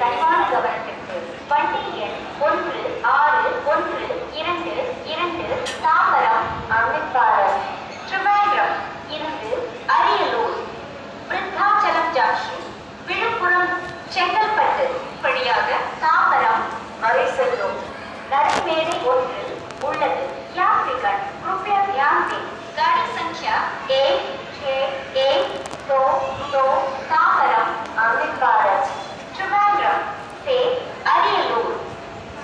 கனிவான கவனத்திற்கு. வண்டி எண் 1612 தாம்பரம் அமிர்தாரம் திருவேங்கடம் இருந்து அரியலூர் விருத்தாச்சலம் ஜங்ஷன் விழுப்புரம் செங்கல்பட்டு வழியாக தாம்பரம் வரை செல்லும் நடைமேடை ஒன்றில் உள்ளது. यात्रीगण कृपया ध्यान दें। गाड़ी संख्या 16122 तांबरम अमृतसर त्रिवेंद्रम से अरियलूर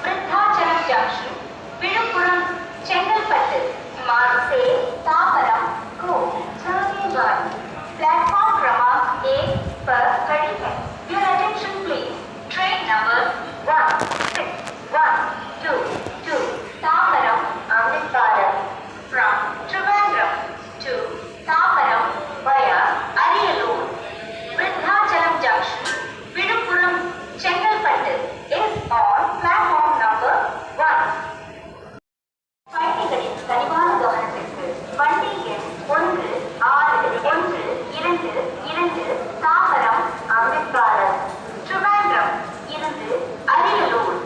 वृद्धाचलम जंक्शन विழுப்புரம் चेंगलपट्टू मार्ग से तांबरम को जाने वाली प्लेटफॉर्म क्रमांक 1 पर खड़ी है। Your attention please. Train number 1612 Tambaram Amritsar from Trivandrum to Tambaram via Ariyalur Vrindachalam Junction Viluppuram Chengalpattu is on platform number 1. பயணிகளின் கனிவான கவனத்திற்கு. வண்டி எண் 1612 தாம்பரம் அமிர்தசர் Trivandrum இருந்து அரியலூர்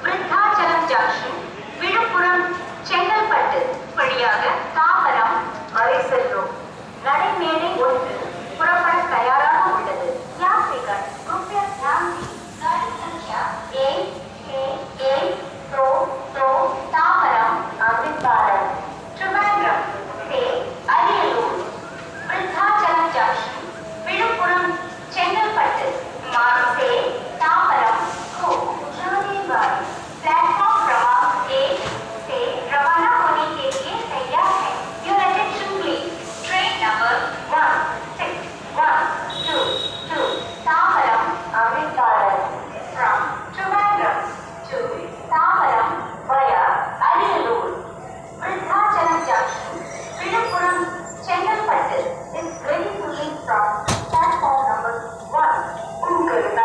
விருத்தாச்சலம் ஜங்ஷன் விழுப்புரம் செங்கல்பட்டு வழியாக தாம்பரம் வரை செல்லும் நடைமேடை ஒன்று புறப்பட தயாராக உள்ளது. यात्रीगण कृपया ध्यान दें। गाड़ी संख्या 16122 तांबरम अमृतसर त्रिवेंद्रम से अरियलूर वृद्धाचलम जंक्शन विழுப்புரம் चेंगलपट्टू मार्ग से तांबरम को जाने वाली प्लेटफॉर्म क्रमांक 1 से रवाना होने के लिए तैयार है। Your attention please. Train number 1612 Tambaram Amritsar from Trivandrum to Tambaram via Ariyalur Vrindachalam Junction Viluppuram Chengalpattu